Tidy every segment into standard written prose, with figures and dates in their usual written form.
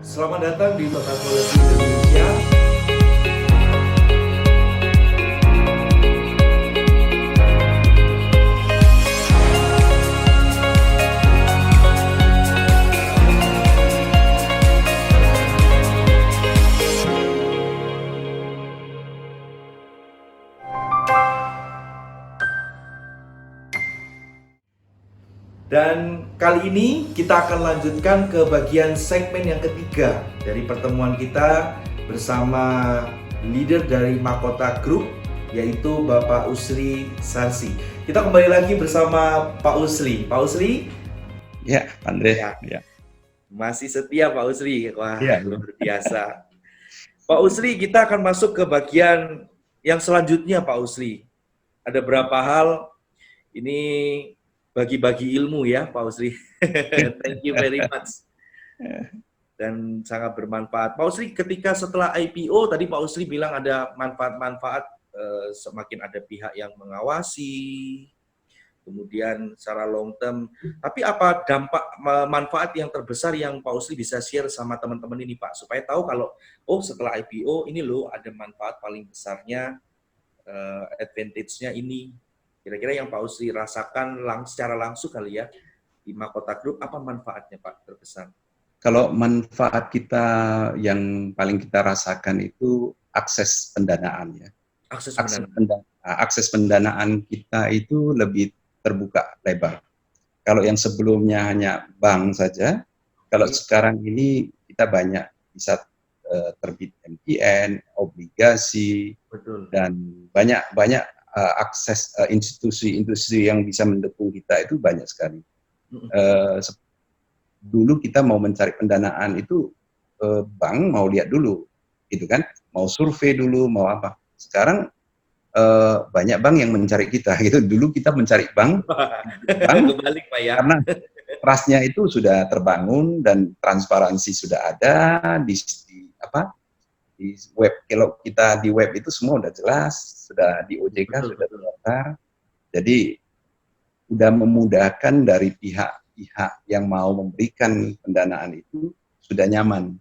Selamat datang di Total Quality Indonesia. Dan kali ini kita akan lanjutkan ke bagian segmen yang ketiga dari pertemuan kita bersama leader dari Mahkota Group, yaitu Bapak Usri Sarsi. Kita kembali lagi bersama Pak Usri. Pak Usri? Ya, Pak Andre. Ya. Masih setia Pak Usri. Wah, Ya. luar biasa. Pak Usri, kita akan masuk ke bagian yang selanjutnya Pak Usri. Ada berapa hal ini bagi-bagi ilmu ya Pak Usri. Thank you very much. Dan sangat bermanfaat. Pak Usri, ketika setelah IPO, tadi Pak Usri bilang ada manfaat-manfaat, semakin ada pihak yang mengawasi, kemudian secara long term. Tapi apa dampak manfaat yang terbesar yang Pak Usri bisa share sama teman-teman ini Pak, supaya tahu kalau setelah IPO ini loh ada manfaat paling besarnya, advantage-nya ini. Kira-kira yang Pak Usri rasakan secara langsung kali ya di Mahkota Group, apa manfaatnya Pak terbesar? Kalau manfaat kita yang paling kita rasakan itu akses pendanaan ya. Akses pendanaan kita itu lebih terbuka lebar. Kalau yang sebelumnya hanya bank saja, kalau sekarang ini kita banyak bisa terbit MTN, obligasi, betul, dan banyak akses industri yang bisa mendukung kita itu banyak sekali. Dulu kita mau mencari pendanaan itu bank mau lihat dulu, gitu kan? Mau survei dulu, mau apa? Sekarang banyak bank yang mencari kita, gitu. Dulu kita mencari bank kebalik Pak ya. Karena trust-nya itu sudah terbangun dan transparansi sudah ada di web. Kalau kita di web itu semua udah jelas, sudah di OJK sudah terdaftar. Jadi sudah memudahkan dari pihak-pihak yang mau memberikan pendanaan itu sudah nyaman.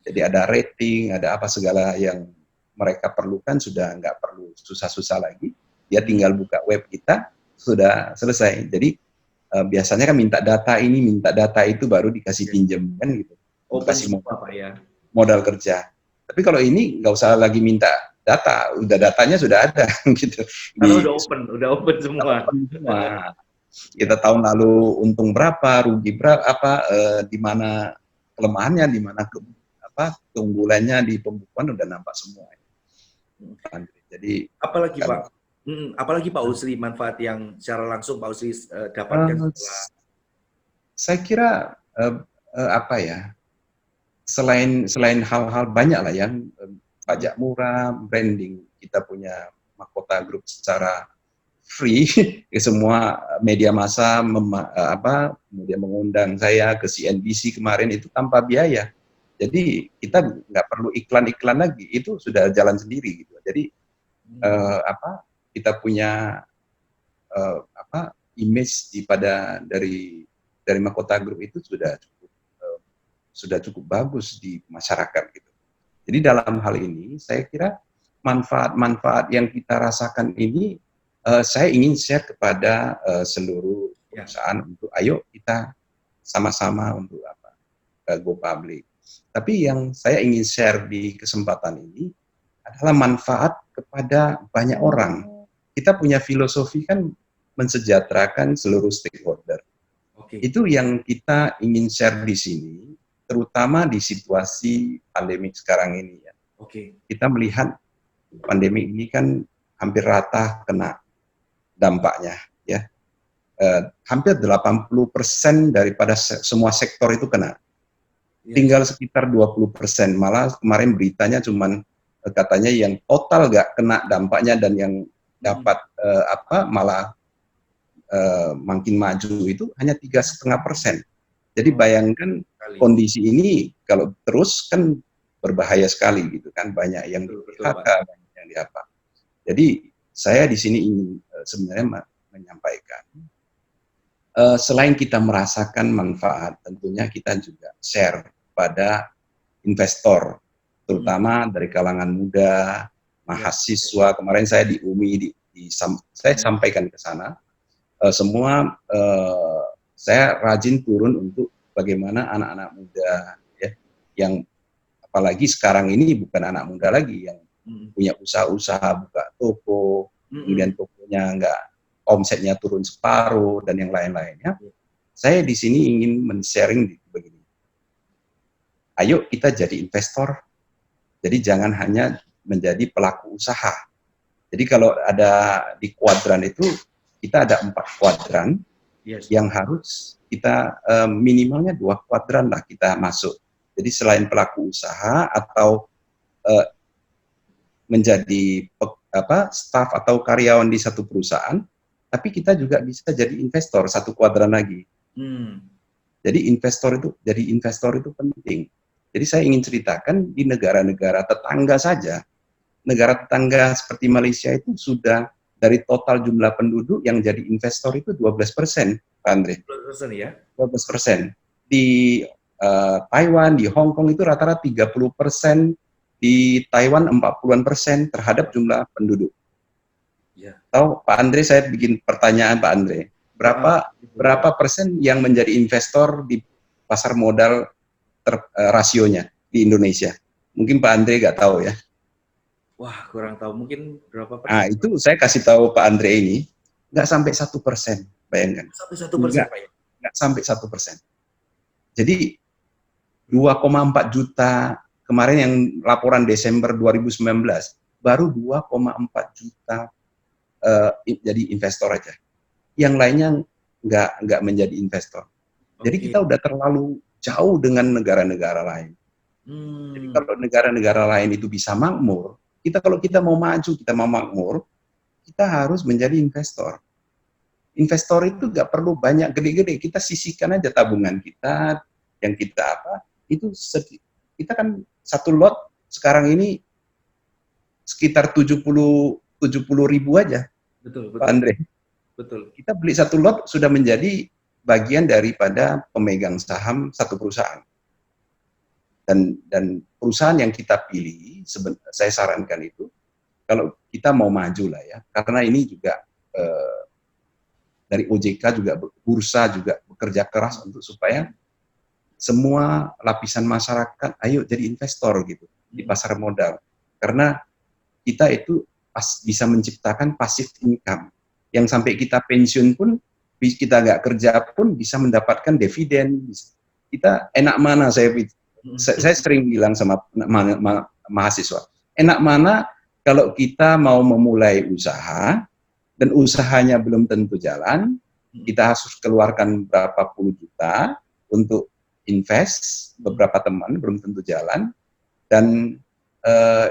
Jadi ada rating, ada apa segala yang mereka perlukan sudah nggak perlu susah-susah lagi. Dia tinggal buka web kita, sudah selesai. Jadi biasanya kan minta data itu baru dikasih pinjam kan gitu. Kasih modal kerja. Tapi kalau ini nggak usah lagi minta data, udah datanya sudah ada gitu. Karena udah open semua. Kita tahun lalu untung berapa, rugi berapa, di mana kelemahannya, di mana keunggulannya di pembukuan udah nampak semua. Jadi apalagi Pak Usri manfaat yang secara langsung Pak Usri dapatkan setelah? Saya kira selain hal-hal banyak lah yang pajak murah, branding, kita punya Mahkota Group secara free, semua media massa kemudian mengundang saya ke CNBC kemarin itu tanpa biaya. Jadi kita nggak perlu iklan-iklan lagi, itu sudah jalan sendiri gitu. Jadi kita punya image dari Mahkota Group itu sudah cukup bagus di masyarakat gitu. Jadi dalam hal ini saya kira manfaat-manfaat yang kita rasakan ini saya ingin share kepada seluruh perusahaan untuk ayo kita sama-sama untuk go public. Tapi yang saya ingin share di kesempatan ini adalah manfaat kepada banyak orang. Kita punya filosofi kan mensejahterakan seluruh stakeholder. Itu yang kita ingin share di sini, terutama di situasi pandemi sekarang ini ya. Kita melihat pandemi ini kan hampir rata kena dampaknya ya. Hampir 80% daripada semua sektor itu kena. Tinggal sekitar 20%, malah kemarin beritanya cuman katanya yang total nggak kena dampaknya dan yang dapat malah makin maju itu hanya 3,5%. Jadi bayangkan kondisi ini kalau terus kan berbahaya sekali gitu kan, banyak yang di-PHK, banyak yang di-apa. Jadi saya di sini ingin sebenarnya menyampaikan selain kita merasakan manfaat, tentunya kita juga share pada investor, terutama dari kalangan muda, mahasiswa. Kemarin saya di UMI, saya sampaikan ke sana, semua saya rajin turun untuk bagaimana anak-anak muda ya, yang apalagi sekarang ini bukan anak muda lagi yang punya usaha-usaha buka toko, kemudian tokonya nggak, omsetnya turun separuh dan yang lain-lainnya. Saya di sini ingin men-sharing begini. Ayo kita jadi investor. Jadi jangan hanya menjadi pelaku usaha. Jadi kalau ada di kuadran itu, kita ada 4 kuadran yang harus kita minimalnya 2 kuadran lah kita masuk. Jadi selain pelaku usaha atau menjadi staf atau karyawan di satu perusahaan, tapi kita juga bisa jadi investor 1 kuadran lagi. Jadi jadi investor itu penting. Jadi saya ingin ceritakan di negara-negara tetangga saja, negara tetangga seperti Malaysia itu sudah dari total jumlah penduduk yang jadi investor itu 12%, Pak Andre. 12% ya? 12%. Di Taiwan, di Hong Kong itu rata-rata 30%, di Taiwan 40% terhadap jumlah penduduk. Ya. Tahu Pak Andre, saya bikin pertanyaan Pak Andre, berapa persen yang menjadi investor di pasar modal rasionya di Indonesia? Mungkin Pak Andre nggak tahu ya. Wah, kurang tahu. Mungkin berapa persen? Nah, itu saya kasih tahu Pak Andre ini, nggak sampai 1%, bayangkan. Sampai 1%, Pak ya? Nggak sampai 1%. Jadi 2,4 juta kemarin yang laporan Desember 2019 baru 2,4 juta jadi investor aja. Yang lainnya nggak menjadi investor. Jadi kita udah terlalu jauh dengan negara-negara lain. Jadi kalau negara-negara lain itu bisa makmur, kalau kita mau maju, kita mau makmur, kita harus menjadi investor. Investor itu nggak perlu banyak gede-gede, kita sisihkan aja tabungan kita, yang kita itu kita kan 1 lot sekarang ini sekitar 70 ribu aja. Betul. Pak Andre. Betul. Kita beli 1 lot sudah menjadi bagian daripada pemegang saham satu perusahaan. Dan perusahaan yang kita pilih, saya sarankan itu, kalau kita mau maju lah ya, karena ini juga dari OJK juga, bursa juga bekerja keras untuk supaya semua lapisan masyarakat ayo jadi investor gitu di pasar modal. Karena kita itu bisa menciptakan passive income yang sampai kita pensiun pun, kita nggak kerja pun bisa mendapatkan dividen. Kita enak mana, saya sering bilang sama mahasiswa, enak mana kalau kita mau memulai usaha dan usahanya belum tentu jalan, kita harus keluarkan berapa puluh juta untuk invest, beberapa teman belum tentu jalan, dan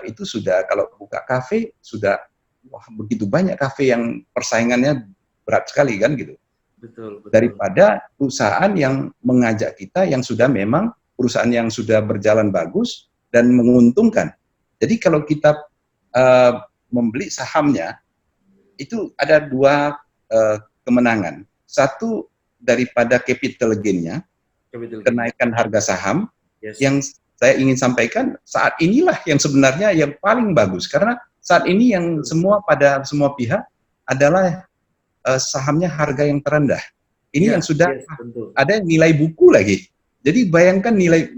itu sudah, kalau buka kafe sudah begitu banyak kafe yang persaingannya berat sekali kan gitu. Betul. Daripada perusahaan yang mengajak kita yang sudah memang perusahaan yang sudah berjalan bagus dan menguntungkan. Jadi kalau kita membeli sahamnya, itu ada 2 kemenangan. Satu, daripada capital gain-nya, kenaikan harga saham, yang saya ingin sampaikan saat inilah yang sebenarnya yang paling bagus. Karena saat ini yang semua pihak adalah sahamnya harga yang terendah. Ini yang sudah ada nilai buku lagi. Jadi bayangkan nilai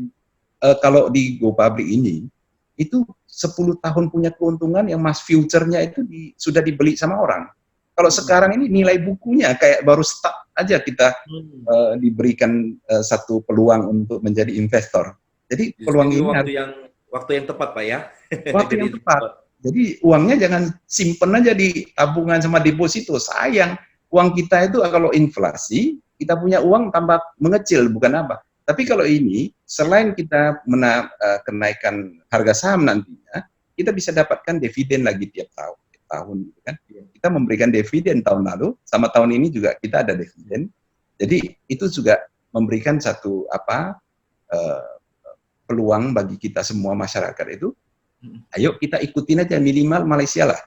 kalau di GoPublic ini itu 10 tahun punya keuntungan yang future-nya itu sudah dibeli sama orang. Kalau sekarang ini nilai bukunya kayak baru start aja kita diberikan satu peluang untuk menjadi investor. Jadi peluang ini waktu yang tepat, Pak ya. Waktu yang tepat. Jadi uangnya jangan simpen aja di tabungan sama deposito. Sayang, uang kita itu kalau inflasi, kita punya uang tambah mengecil, bukan apa. Tapi kalau ini, selain kita kenaikan harga saham nantinya, kita bisa dapatkan dividen lagi tiap tahun, gitu kan? Kita memberikan dividen tahun lalu, sama tahun ini juga kita ada dividen. Jadi itu juga memberikan satu peluang bagi kita semua masyarakat itu. Ayo kita ikutin aja, minimal Malaysia lah.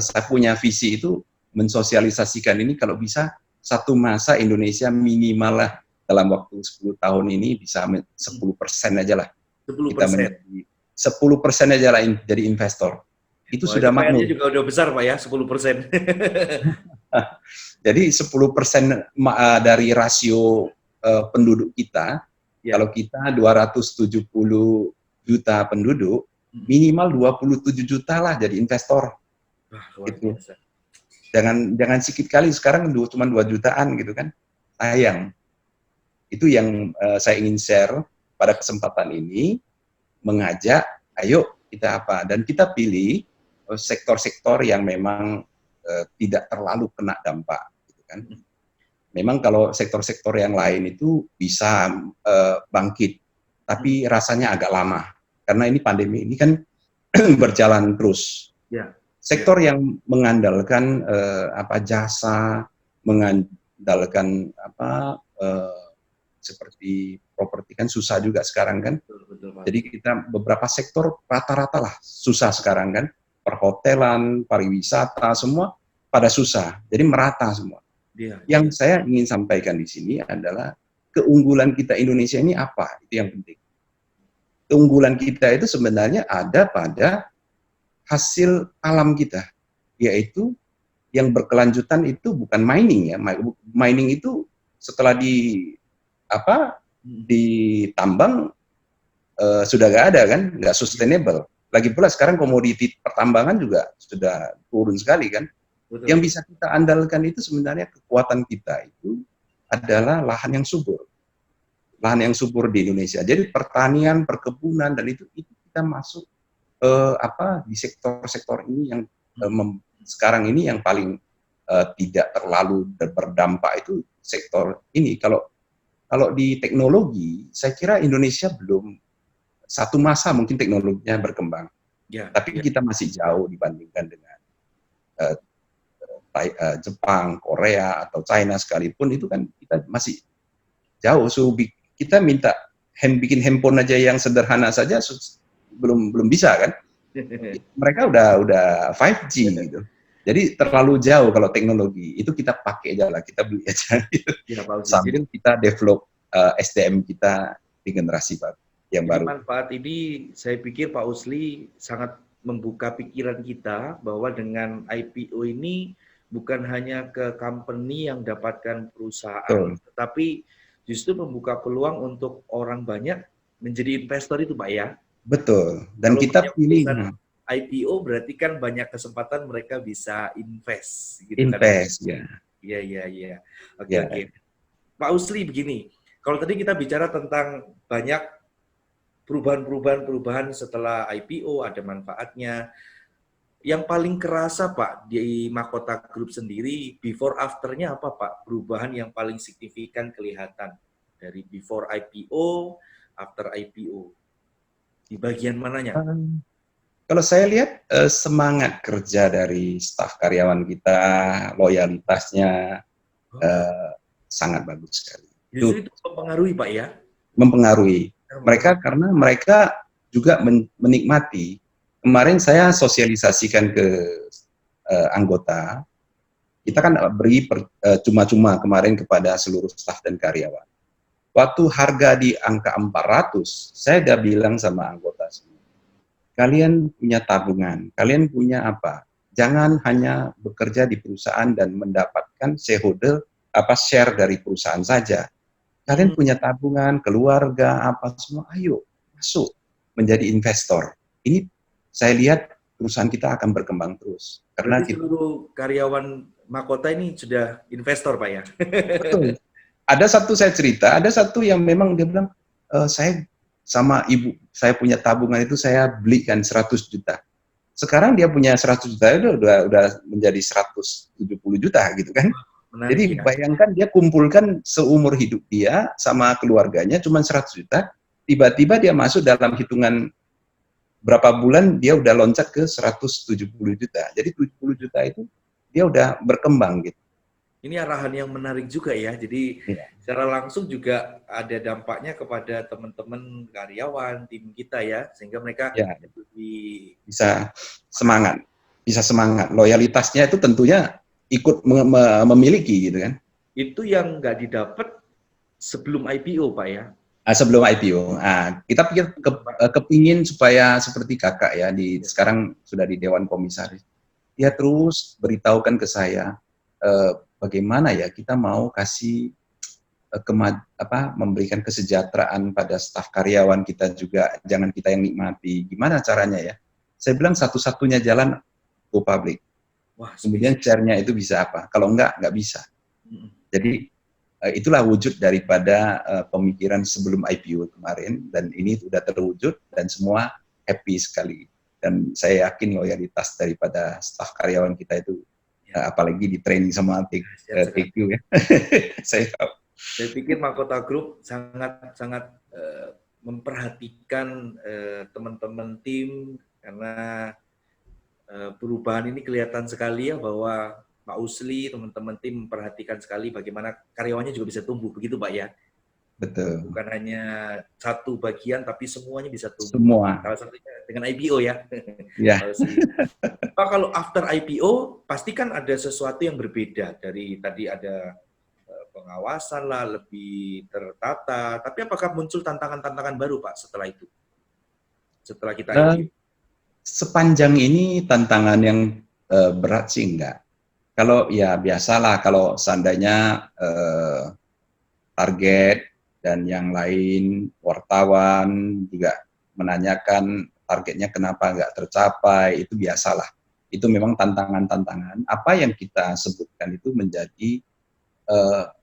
Saya punya visi itu mensosialisasikan ini kalau bisa satu masa Indonesia minimal lah dalam waktu 10 tahun ini bisa 10% aja lah. Kita 10%. menjadi 10% aja lah jadi investor. Itu Wah, itu sudah PR-nya makmur. juga udah besar Pak ya, 10%. Jadi 10% dari rasio penduduk kita, Ya. kalau kita 270 juta penduduk, minimal 27 juta lah jadi investor. Wah, luar Gitu. biasa. Jangan sedikit kali, sekarang cuma 2 jutaan gitu kan. Sayang. Itu yang saya ingin share pada kesempatan ini, mengajak, ayo kita apa, dan kita pilih sektor-sektor yang memang tidak terlalu kena dampak, gitu kan. Memang kalau sektor-sektor yang lain itu bisa bangkit, tapi rasanya agak lama karena ini pandemi ini kan berjalan terus. Ya. Sektor yang mengandalkan jasa, mengandalkan seperti properti kan susah juga sekarang kan. Betul, Jadi kita beberapa sektor rata-rata lah susah sekarang kan. Perhotelan, pariwisata, semua pada susah. Jadi merata semua. Yang saya ingin sampaikan di sini adalah keunggulan kita Indonesia ini apa? Itu yang penting. Keunggulan kita itu sebenarnya ada pada hasil alam kita, yaitu yang berkelanjutan itu bukan mining ya. Mining itu setelah ditambang sudah nggak ada kan, nggak sustainable. Lagi pula sekarang komoditi pertambangan juga sudah turun sekali kan. Betul. Yang bisa kita andalkan itu sebenarnya kekuatan kita itu adalah lahan yang subur. Lahan yang subur di Indonesia. Jadi pertanian, perkebunan, dan itu kita masuk di sektor-sektor ini yang sekarang ini yang paling tidak terlalu berdampak itu sektor ini. Kalau di teknologi, saya kira Indonesia belum, satu masa mungkin teknologinya berkembang. Tapi kita masih jauh dibandingkan dengan Jepang, Korea, atau China sekalipun, itu kan kita masih jauh. So, kita minta bikin handphone aja yang sederhana saja belum bisa kan. Mereka udah 5G gitu. Jadi terlalu jauh kalau teknologi. Itu kita pakai aja lah, kita beli aja gitu. Sambil kita develop SDM kita di generasi yang baru. Manfaat ini saya pikir Pak Usli sangat membuka pikiran kita bahwa dengan IPO ini bukan hanya ke company yang dapatkan perusahaan, tetapi justru membuka peluang untuk orang banyak menjadi investor itu Pak ya. Betul. Dan kalau kita pilih IPO berarti kan banyak kesempatan mereka bisa invest gitu invest kan. Iya. Oke. Pak Usli begini, kalau tadi kita bicara tentang banyak perubahan setelah IPO, ada manfaatnya. Yang paling kerasa Pak di Mahkota Group sendiri, before after-nya apa Pak? Perubahan yang paling signifikan kelihatan dari before IPO, after IPO. Di bagian mananya? Kalau saya lihat semangat kerja dari staf karyawan kita, loyalitasnya sangat bagus sekali. Justru itu mempengaruhi Pak ya? Mempengaruhi. Mereka karena mereka juga menikmati. Kemarin saya sosialisasikan ke anggota, kita kan beri cuma-cuma kemarin kepada seluruh staf dan karyawan. Waktu harga di angka 400, saya udah bilang sama anggota semua, kalian punya tabungan, kalian punya apa? Jangan hanya bekerja di perusahaan dan mendapatkan shareholder share dari perusahaan saja. Kalian punya tabungan, keluarga, apa semua, ayo masuk menjadi investor. Ini saya lihat perusahaan kita akan berkembang terus. Karena seluruh karyawan Mahkota ini sudah investor Pak ya? Betul. Ada satu saya cerita, ada satu yang memang dia bilang, saya sama ibu, saya punya tabungan itu saya belikan 100 juta. Sekarang dia punya 100 juta itu udah menjadi 170 juta gitu kan. Menarik, jadi bayangkan dia kumpulkan seumur hidup dia sama keluarganya cuma 100 juta, tiba-tiba dia masuk dalam hitungan berapa bulan dia udah loncat ke 170 juta. Jadi 70 juta itu dia udah berkembang gitu. Ini arahan yang menarik juga ya. Jadi secara langsung juga ada dampaknya kepada teman-teman karyawan, tim kita ya, sehingga mereka bisa semangat. Loyalitasnya itu tentunya ikut memiliki gitu kan. Itu yang nggak didapat sebelum IPO, Pak ya? Sebelum IPO. Kita pikir Sebelum, Pak. kepingin supaya seperti kakak ya, Ya. sekarang sudah di Dewan Komisaris. Dia terus beritahukan ke saya bagaimana ya kita mau kasih memberikan kesejahteraan pada staf karyawan kita juga, jangan kita yang nikmati. Gimana caranya ya? Saya bilang satu-satunya jalan go public. Wah, Kemudian spesies. share-nya itu bisa apa? Kalau nggak bisa. Mm-mm. Jadi itulah wujud daripada pemikiran sebelum IPO kemarin, dan ini sudah terwujud dan semua happy sekali. Dan saya yakin loyalitas daripada staf karyawan kita itu, Ya, apalagi di training sama dahsyat sekali. TQ ya. Saya tahu. Saya pikir Mahkota Group sangat sangat memperhatikan teman-teman tim, karena perubahan ini kelihatan sekali ya, bahwa Pak Usli, teman-teman tim memperhatikan sekali bagaimana karyawannya juga bisa tumbuh, begitu Pak ya? Betul. Bukan hanya satu bagian, tapi semuanya bisa tumbuh. Semua. Salah satunya dengan IPO ya, Ya, Pak Usli. Pak, kalau after IPO, pasti kan ada sesuatu yang berbeda dari tadi, ada pengawasan lah, lebih tertata. Tapi apakah muncul tantangan-tantangan baru Pak setelah itu? Setelah kita eh, IPO? sepanjang ini tantangan yang berat sih enggak. Kalau ya biasalah, kalau seandainya target dan yang lain, wartawan juga menanyakan targetnya kenapa nggak tercapai, itu biasalah. Itu memang tantangan-tantangan. Apa yang kita sebutkan itu menjadi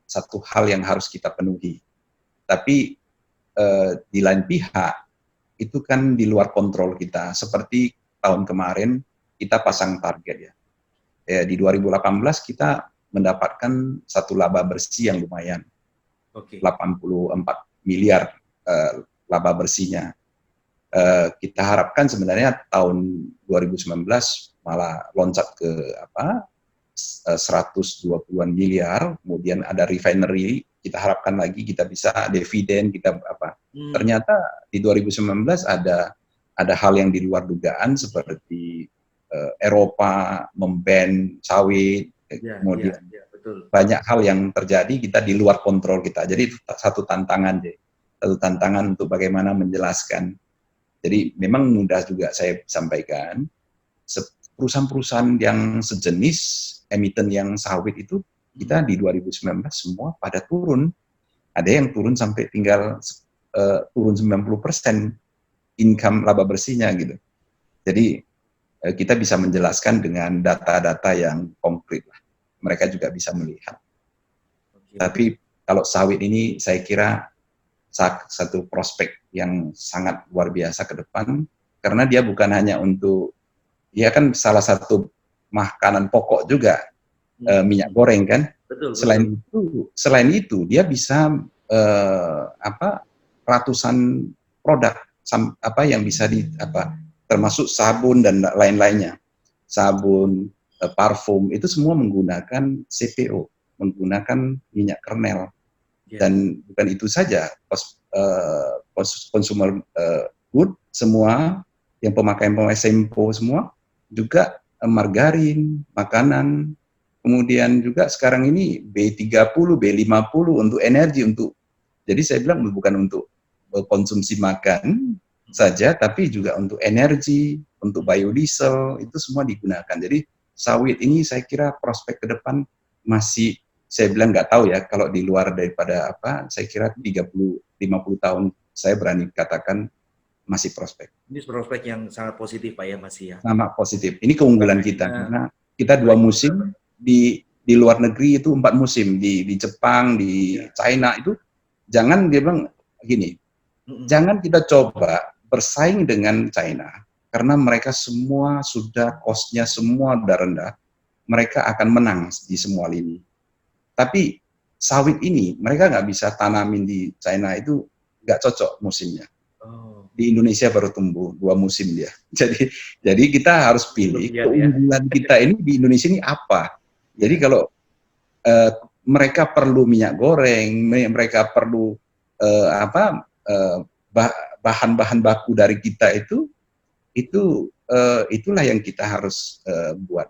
satu hal yang harus kita penuhi. Tapi di lain pihak, itu kan di luar kontrol kita. Seperti tahun kemarin, kita pasang target ya. Di 2018 kita mendapatkan satu laba bersih yang lumayan. Oke. 84 miliar laba bersihnya. Kita harapkan sebenarnya tahun 2019 malah loncat ke 120-an miliar, kemudian ada refinery, kita harapkan lagi kita bisa dividen, kita apa. Ternyata di 2019 ada hal yang di luar dugaan, seperti Eropa memban sawit, kemudian betul. banyak hal yang terjadi kita di luar kontrol kita. Jadi satu tantangan deh, satu tantangan untuk bagaimana menjelaskan. Jadi memang mudah juga saya sampaikan, perusahaan-perusahaan yang sejenis emiten yang sawit itu kita di 2019 semua pada turun. Ada yang turun sampai tinggal turun 90% income laba bersihnya gitu. Jadi kita bisa menjelaskan dengan data-data yang konkret lah. Mereka juga bisa melihat. Tapi kalau sawit ini saya kira satu prospek yang sangat luar biasa ke depan, karena dia bukan hanya untuk, dia kan salah satu makanan pokok juga, minyak goreng kan. Betul, selain itu dia bisa ratusan produk yang bisa termasuk sabun dan lain-lainnya. Sabun, parfum itu semua menggunakan CPO, menggunakan minyak kernel. Dan bukan itu saja, consumer good semua, yang pemakaian sempo semua, juga margarin, makanan, kemudian juga sekarang ini B30, B50 untuk energi, jadi saya bilang bukan untuk konsumsi makan saja, tapi juga untuk energi, untuk biodiesel, itu semua digunakan. Jadi sawit ini saya kira prospek ke depan masih, saya bilang nggak tahu ya, kalau di luar daripada saya kira 30-50 tahun saya berani katakan masih prospek. Ini prospek yang sangat positif Pak ya, masih ya. Sangat positif. Ini keunggulan kita, karena kita 2 musim, di luar negeri itu 4 musim, di Jepang, di China itu, jangan dia bilang gini, jangan kita coba bersaing dengan China, karena mereka semua sudah cost-nya semua udah rendah, mereka akan menang di semua lini. Tapi sawit ini mereka nggak bisa tanamin di China, itu nggak cocok musimnya. Di Indonesia baru tumbuh 2 musim dia. Jadi kita harus pilih keunggulan kita ini di Indonesia ini apa. Jadi kalau mereka perlu minyak goreng, mereka perlu bahan-bahan baku dari kita itulah yang kita harus buat.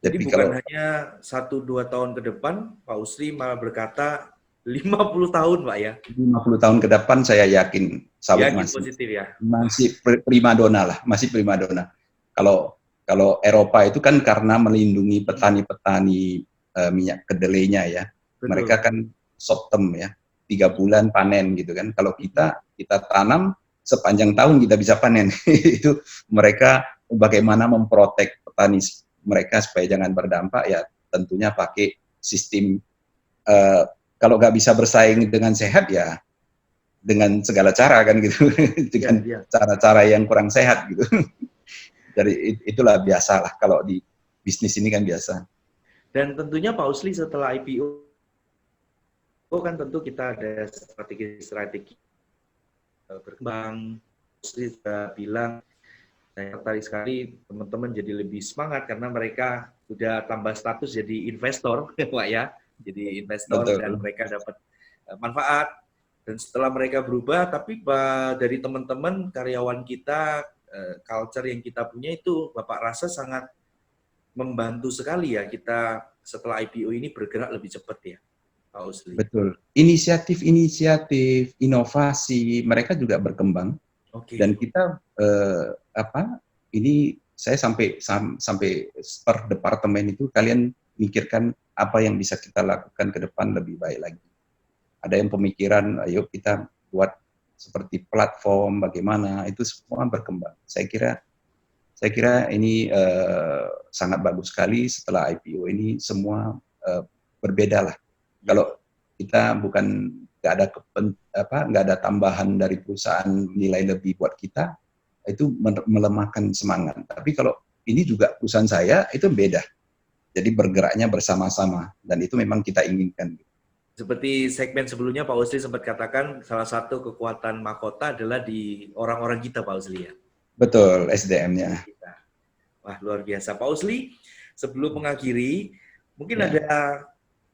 Jadi bukan hanya 1-2 tahun ke depan, Pak Usli malah berkata 50 tahun, Pak ya. 50 tahun ke depan saya yakin sawit Yakin masih positif ya. masih primadona lah, masih primadona. Kalau kalau Eropa itu kan karena melindungi petani-petani minyak kedelainya ya. Mereka Betul. kan short term ya, 3 bulan panen gitu kan. Kalau kita tanam sepanjang tahun kita bisa panen. Itu mereka bagaimana memprotek petani mereka supaya jangan berdampak ya tentunya pakai sistem eh, kalau nggak bisa bersaing dengan sehat ya dengan segala cara kan gitu Iya, dengan iya. cara-cara yang kurang sehat gitu. Jadi itulah biasa lah kalau di bisnis ini kan biasa. Dan tentunya Pak Usli setelah IPO kan tentu kita ada strategi-strategi berkembang. Usli sudah bilang saya tertarik sekali teman-teman jadi lebih semangat karena mereka sudah tambah status jadi investor, Pak ya. Jadi investor dan Betul. mereka dapat manfaat. Dan setelah mereka berubah, tapi dari teman-teman karyawan kita, culture yang kita punya itu Bapak rasa sangat membantu sekali ya kita setelah IPO ini bergerak lebih cepat ya, Pak Usli. Betul. Inisiatif-inisiatif, inovasi mereka juga berkembang Oke. dan kita ini saya sampai per departemen itu kalian mikirkan apa yang bisa kita lakukan ke depan lebih baik lagi. Ada yang pemikiran, ayo kita buat seperti platform, bagaimana, itu semua berkembang. Saya kira ini sangat bagus sekali setelah IPO ini semua berbeda lah. Ya. Kalau kita bukan nggak ada tambahan dari perusahaan nilai lebih buat kita, itu melemahkan semangat. Tapi kalau ini juga perusahaan saya itu beda. Jadi bergeraknya bersama-sama dan itu memang kita inginkan. Seperti segmen sebelumnya Pak Usli sempat katakan salah satu kekuatan mahkota adalah di orang-orang kita Pak Usli ya. Betul, SDM-nya. Wah luar biasa Pak Usli. Sebelum mengakhiri, mungkin Ya. ada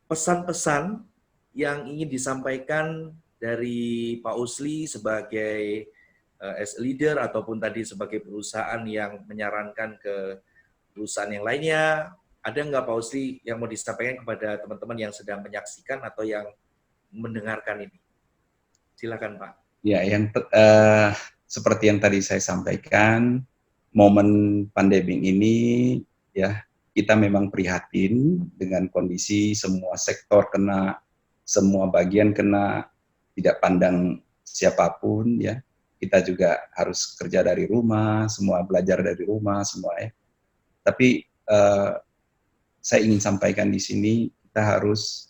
pesan-pesan yang ingin disampaikan dari Pak Usli sebagai as leader ataupun tadi sebagai perusahaan yang menyarankan ke perusahaan yang lainnya. Ada nggak Pak Usli yang mau disampaikan kepada teman-teman yang sedang menyaksikan atau yang mendengarkan ini? Silakan Pak. Ya, seperti yang tadi saya sampaikan, momen pandemi ini ya kita memang prihatin dengan kondisi semua sektor kena, semua bagian kena, tidak pandang siapapun ya. Kita juga harus kerja dari rumah, semua belajar dari rumah semua ya. Tapi saya ingin sampaikan di sini kita harus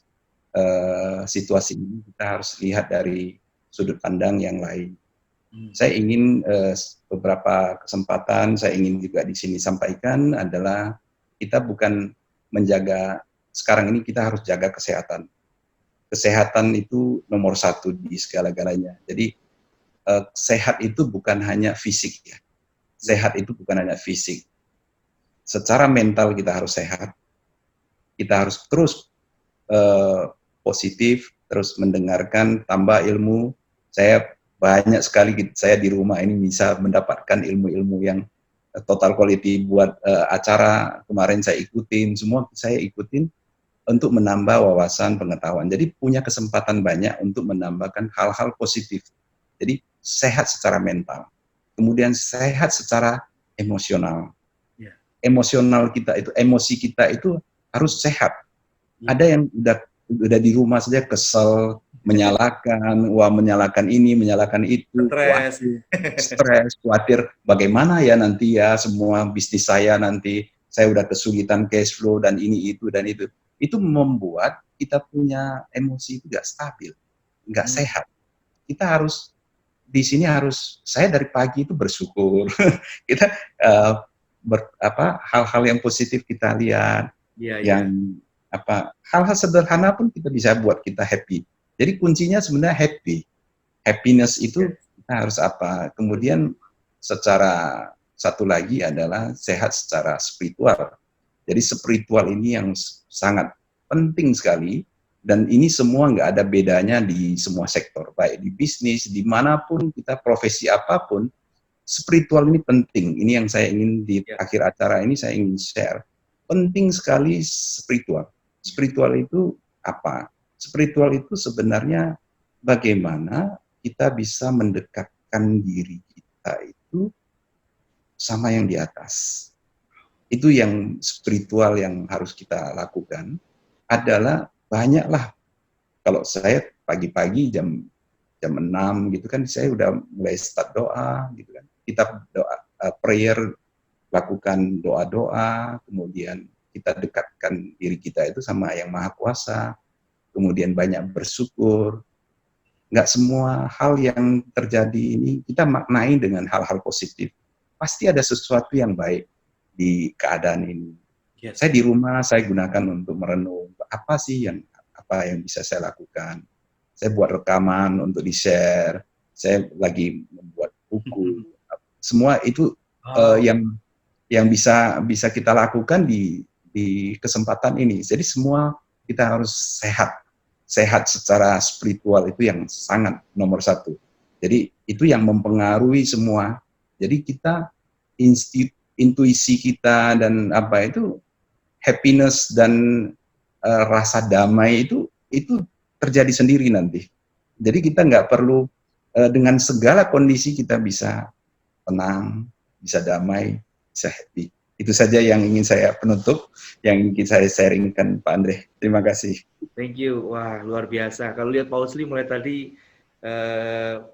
situasi ini kita harus lihat dari sudut pandang yang lain. Saya ingin beberapa kesempatan saya ingin juga di sini sampaikan adalah kita bukan menjaga sekarang ini kita harus jaga kesehatan. Kesehatan itu nomor satu di segala-galanya. Jadi sehat itu bukan hanya fisik ya. Sehat itu bukan hanya fisik. Secara mental kita harus sehat. Kita harus terus positif, terus mendengarkan, tambah ilmu. Saya banyak sekali saya di rumah ini bisa mendapatkan ilmu-ilmu yang total quality buat acara kemarin saya ikutin, semua saya ikutin untuk menambah wawasan pengetahuan. Jadi punya kesempatan banyak untuk menambahkan hal-hal positif. Jadi sehat secara mental, kemudian sehat secara emosional. Emosional kita itu, emosi kita itu harus sehat. Ada yang udah di rumah saja kesel, menyalahkan ini, menyalahkan itu, stres, khawatir bagaimana ya nanti ya semua bisnis saya nanti saya udah kesulitan cash flow dan ini itu dan itu. Itu membuat kita punya emosi itu nggak stabil, nggak sehat. Kita harus di sini harus saya dari pagi itu bersyukur. Kita hal-hal yang positif kita lihat, yang hal-hal sederhana pun kita bisa buat kita happy. Jadi kuncinya sebenarnya happiness itu kita harus apa. Kemudian secara satu lagi adalah sehat secara spiritual. Jadi spiritual ini yang sangat penting sekali dan ini semua nggak ada bedanya di semua sektor, baik di bisnis, dimanapun kita profesi apapun, spiritual ini penting. Ini yang saya ingin di akhir acara ini saya ingin share. Penting sekali spiritual. Spiritual itu apa? Spiritual itu sebenarnya bagaimana kita bisa mendekatkan diri kita itu sama yang di atas. Itu yang spiritual yang harus kita lakukan adalah banyaklah. Kalau saya pagi-pagi jam 6 gitu kan, saya udah mulai start doa gitu kan. Kita doa, prayer, lakukan doa-doa, kemudian kita dekatkan diri kita itu sama yang Maha Kuasa, kemudian banyak bersyukur. Nggak semua hal yang terjadi ini kita maknai dengan hal-hal positif. Pasti ada sesuatu yang baik di keadaan ini. Yes. Saya di rumah, saya gunakan untuk merenung, apa yang bisa saya lakukan. Saya buat rekaman untuk di-share, saya lagi membuat buku. Semua itu yang bisa kita lakukan di kesempatan ini. Jadi semua kita harus sehat secara spiritual, itu yang sangat nomor satu. Jadi itu yang mempengaruhi semua. Jadi kita intuisi kita dan apa itu happiness dan rasa damai itu terjadi sendiri nanti. Jadi kita nggak perlu dengan segala kondisi kita bisa tenang, bisa damai, bisa happy. Itu saja yang ingin saya penutup, yang ingin saya sharingkan, Pak Andre. Terima kasih. Thank you. Wah, luar biasa. Kalau lihat Pak Usli mulai tadi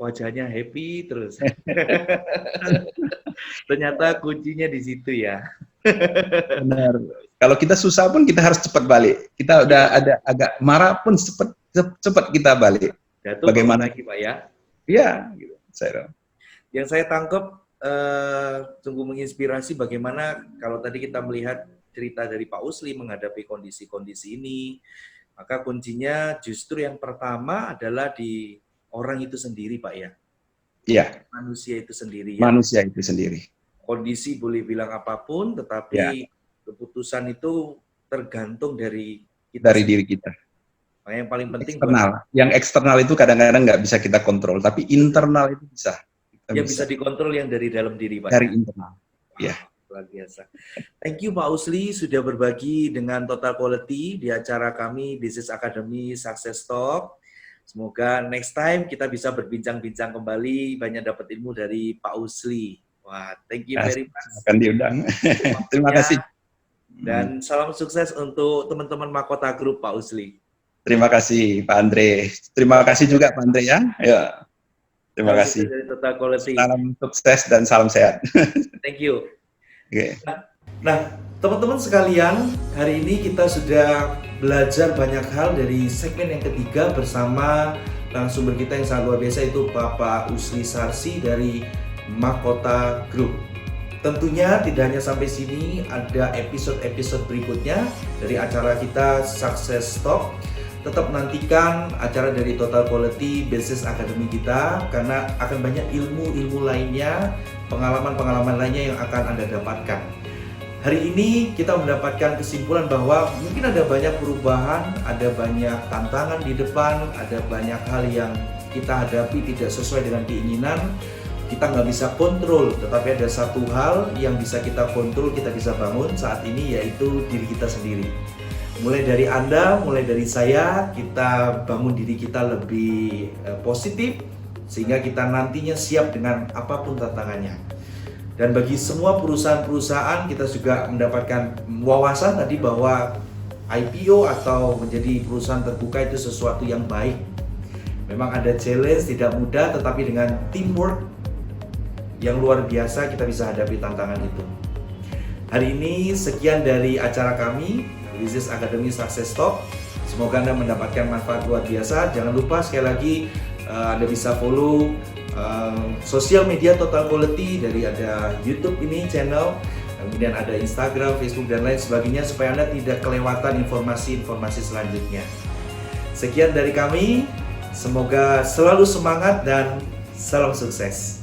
wajahnya happy terus. Ternyata kuncinya di situ ya. Benar. Kalau kita susah pun kita harus cepat balik. Kita udah ada agak marah pun cepat kita balik. Jatuh bagaimana lagi Pak ya? Iya, gitu. Yang saya tangkap sungguh menginspirasi bagaimana kalau tadi kita melihat cerita dari Pak Usli menghadapi kondisi-kondisi ini, maka kuncinya justru yang pertama adalah di orang itu sendiri, Pak ya. Iya. Manusia itu sendiri. Manusia itu sendiri. Kondisi boleh bilang apapun, tetapi keputusan itu tergantung dari kita. Dari diri kita. Makanya yang paling penting eksternal. Yang eksternal itu kadang-kadang nggak bisa kita kontrol, tapi internal itu bisa. Yang bisa dikontrol yang dari dalam diri, Pak. Dari internal. Ya. Luar biasa. Thank you Pak Usli sudah berbagi dengan Total Quality di acara kami Business Academy Success Talk. Semoga next time kita bisa berbincang-bincang kembali, banyak dapat ilmu dari Pak Usli. Wah, thank you very much. Akan diundang. Terima kasih. Dan salam sukses untuk teman-teman Mahkota Group Pak Usli. Terima kasih Pak Andre. Terima kasih juga Pak Andre ya. Ya. Terima kasih. Dari Total Quality. Salam sukses dan salam sehat. Thank you. Oke. Nah, teman-teman sekalian, hari ini kita sudah belajar banyak hal dari segmen yang ketiga bersama narasumber kita yang sangat luar biasa, itu Bapak Usli Sarsi dari Mahkota Group. Tentunya tidak hanya sampai sini, ada episode-episode berikutnya dari acara kita Success Talk. Tetap nantikan acara dari Total Quality Business Academy kita, karena akan banyak ilmu-ilmu lainnya, pengalaman-pengalaman lainnya yang akan Anda dapatkan. Hari ini kita mendapatkan kesimpulan bahwa mungkin ada banyak perubahan, ada banyak tantangan di depan, ada banyak hal yang kita hadapi tidak sesuai dengan keinginan. Kita nggak bisa kontrol, tetapi ada satu hal yang bisa kita kontrol, kita bisa bangun saat ini, yaitu diri kita sendiri. Mulai dari Anda, mulai dari saya, kita bangun diri kita lebih positif, sehingga kita nantinya siap dengan apapun tantangannya. Dan bagi semua perusahaan-perusahaan, kita juga mendapatkan wawasan tadi bahwa IPO atau menjadi perusahaan terbuka itu sesuatu yang baik. Memang ada challenge, tidak mudah, tetapi dengan teamwork yang luar biasa kita bisa hadapi tantangan itu. Hari ini sekian dari acara kami Business Academy Success Talk. Semoga Anda mendapatkan manfaat luar biasa. Jangan lupa sekali lagi Anda bisa follow sosial media Total Quality, dari ada YouTube ini channel, kemudian ada Instagram, Facebook dan lain sebagainya, supaya Anda tidak kelewatan informasi-informasi selanjutnya. Sekian dari kami. Semoga selalu semangat dan salam sukses.